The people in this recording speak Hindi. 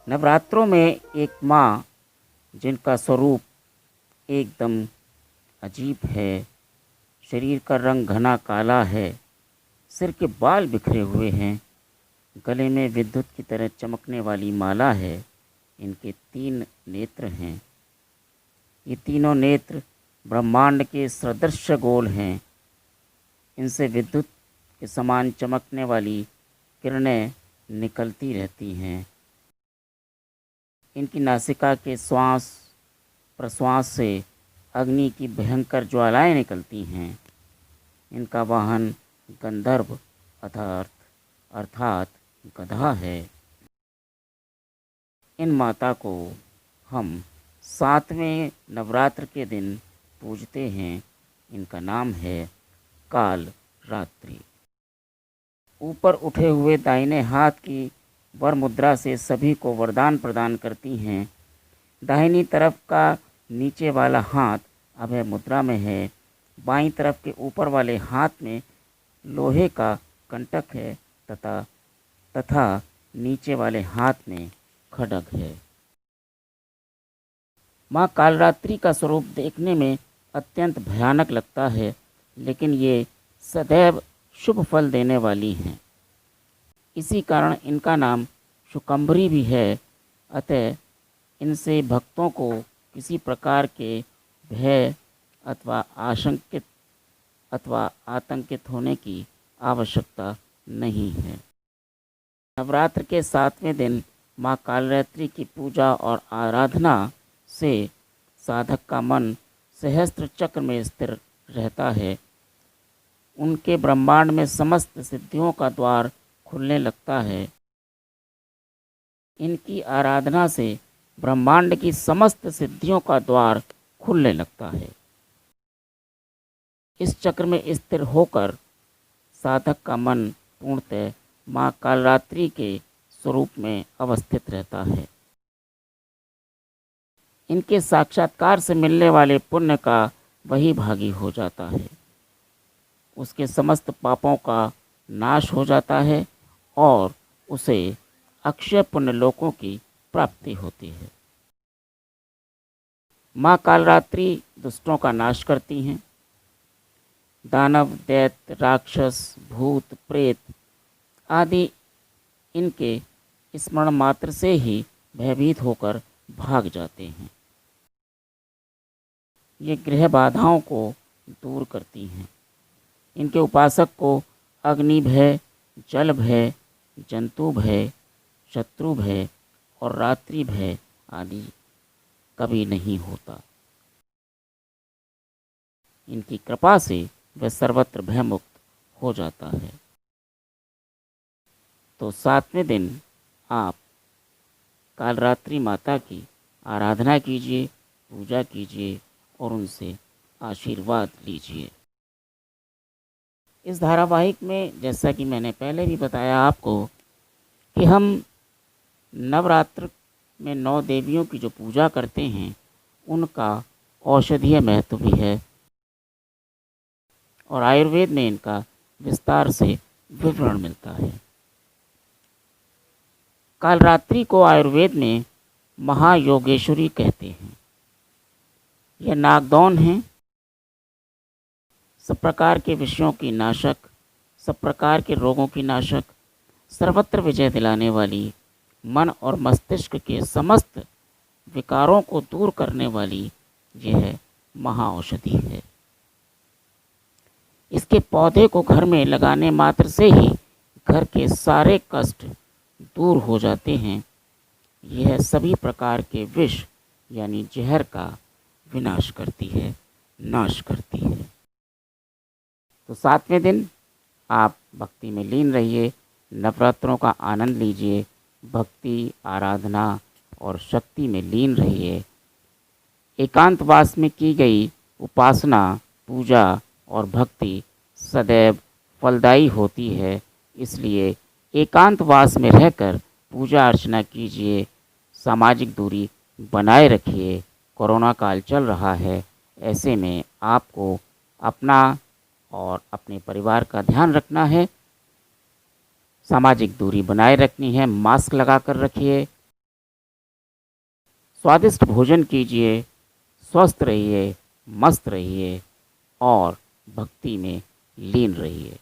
नवरात्रों में एक माँ जिनका स्वरूप एकदम अजीब है, शरीर का रंग घना काला है, सिर के बाल बिखरे हुए हैं, गले में विद्युत की तरह चमकने वाली माला है। इनके 3 नेत्र हैं। ये तीनों नेत्र ब्रह्मांड के सदृश गोल हैं। इनसे विद्युत के समान चमकने वाली किरणें निकलती रहती हैं। इनकी नासिका के श्वास प्रश्वास से अग्नि की भयंकर ज्वालाएं निकलती हैं। इनका वाहन गंधर्व अर्थात गधा है। इन माता को हम 7वें नवरात्र के दिन पूजते हैं। इनका नाम है काल रात्रि। ऊपर उठे हुए दाहिने हाथ की वर मुद्रा से सभी को वरदान प्रदान करती हैं। दाहिनी तरफ का नीचे वाला हाथ अभय मुद्रा में है। बाईं तरफ के ऊपर वाले हाथ में लोहे का कंटक है तथा नीचे वाले हाथ में खड्ग है। माँ कालरात्रि का स्वरूप देखने में अत्यंत भयानक लगता है, लेकिन ये सदैव शुभ फल देने वाली हैं। इसी कारण इनका नाम शुकंभरी भी है। अतः इनसे भक्तों को किसी प्रकार के भय अथवा आतंकित होने की आवश्यकता नहीं है। नवरात्र के 7वें दिन माँ कालरात्रि की पूजा और आराधना से साधक का मन सहस्त्र चक्र में स्थिर रहता है। उनके ब्रह्मांड में समस्त सिद्धियों का द्वार खुलने लगता है। इनकी आराधना से ब्रह्मांड की समस्त सिद्धियों का द्वार खुलने लगता है। इस चक्र में स्थिर होकर साधक का मन पूर्णतः माँ कालरात्रि के स्वरूप में अवस्थित रहता है। इनके साक्षात्कार से मिलने वाले पुण्य का वही भागी हो जाता है। उसके समस्त पापों का नाश हो जाता है और उसे अक्षय पुण्य लोकों की प्राप्ति होती है। माँ कालरात्रि दुष्टों का नाश करती हैं। दानव, दैत्य, राक्षस, भूत, प्रेत आदि इनके स्मरण मात्र से ही भयभीत होकर भाग जाते हैं। ये गृह बाधाओं को दूर करती हैं। इनके उपासक को अग्नि भय, जल भय, जंतु भय, शत्रु भय और रात्रि भय आदि कभी नहीं होता। इनकी कृपा से वह सर्वत्र भयमुक्त हो जाता है। तो 7वें दिन आप कालरात्रि माता की आराधना कीजिए, पूजा कीजिए और उनसे आशीर्वाद लीजिए। इस धारावाहिक में जैसा कि मैंने पहले भी बताया आपको कि हम नवरात्र में 9 देवियों की जो पूजा करते हैं उनका औषधीय महत्व भी है और आयुर्वेद में इनका विस्तार से विवरण मिलता है। कालरात्रि को आयुर्वेद में महायोगेश्वरी कहते हैं। यह नागदौन है, सब प्रकार के विषयों की नाशक, सब प्रकार के रोगों की नाशक, सर्वत्र विजय दिलाने वाली, मन और मस्तिष्क के समस्त विकारों को दूर करने वाली यह महाऔषधि है। इसके पौधे को घर में लगाने मात्र से ही घर के सारे कष्ट दूर हो जाते हैं। यह सभी प्रकार के विष यानी जहर का विनाश करती है, नाश करती है। तो 7वें दिन आप भक्ति में लीन रहिए, नवरात्रों का आनंद लीजिए, भक्ति, आराधना और शक्ति में लीन रहिए। एकांतवास में की गई उपासना, पूजा और भक्ति सदैव फलदायी होती है। इसलिए एकांतवास में रहकर पूजा अर्चना कीजिए, सामाजिक दूरी बनाए रखिए। कोरोना काल चल रहा है, ऐसे में आपको अपना और अपने परिवार का ध्यान रखना है, सामाजिक दूरी बनाए रखनी है, मास्क लगा कर रखिए, स्वादिष्ट भोजन कीजिए, स्वस्थ रहिए, मस्त रहिए और भक्ति में लीन रहिए।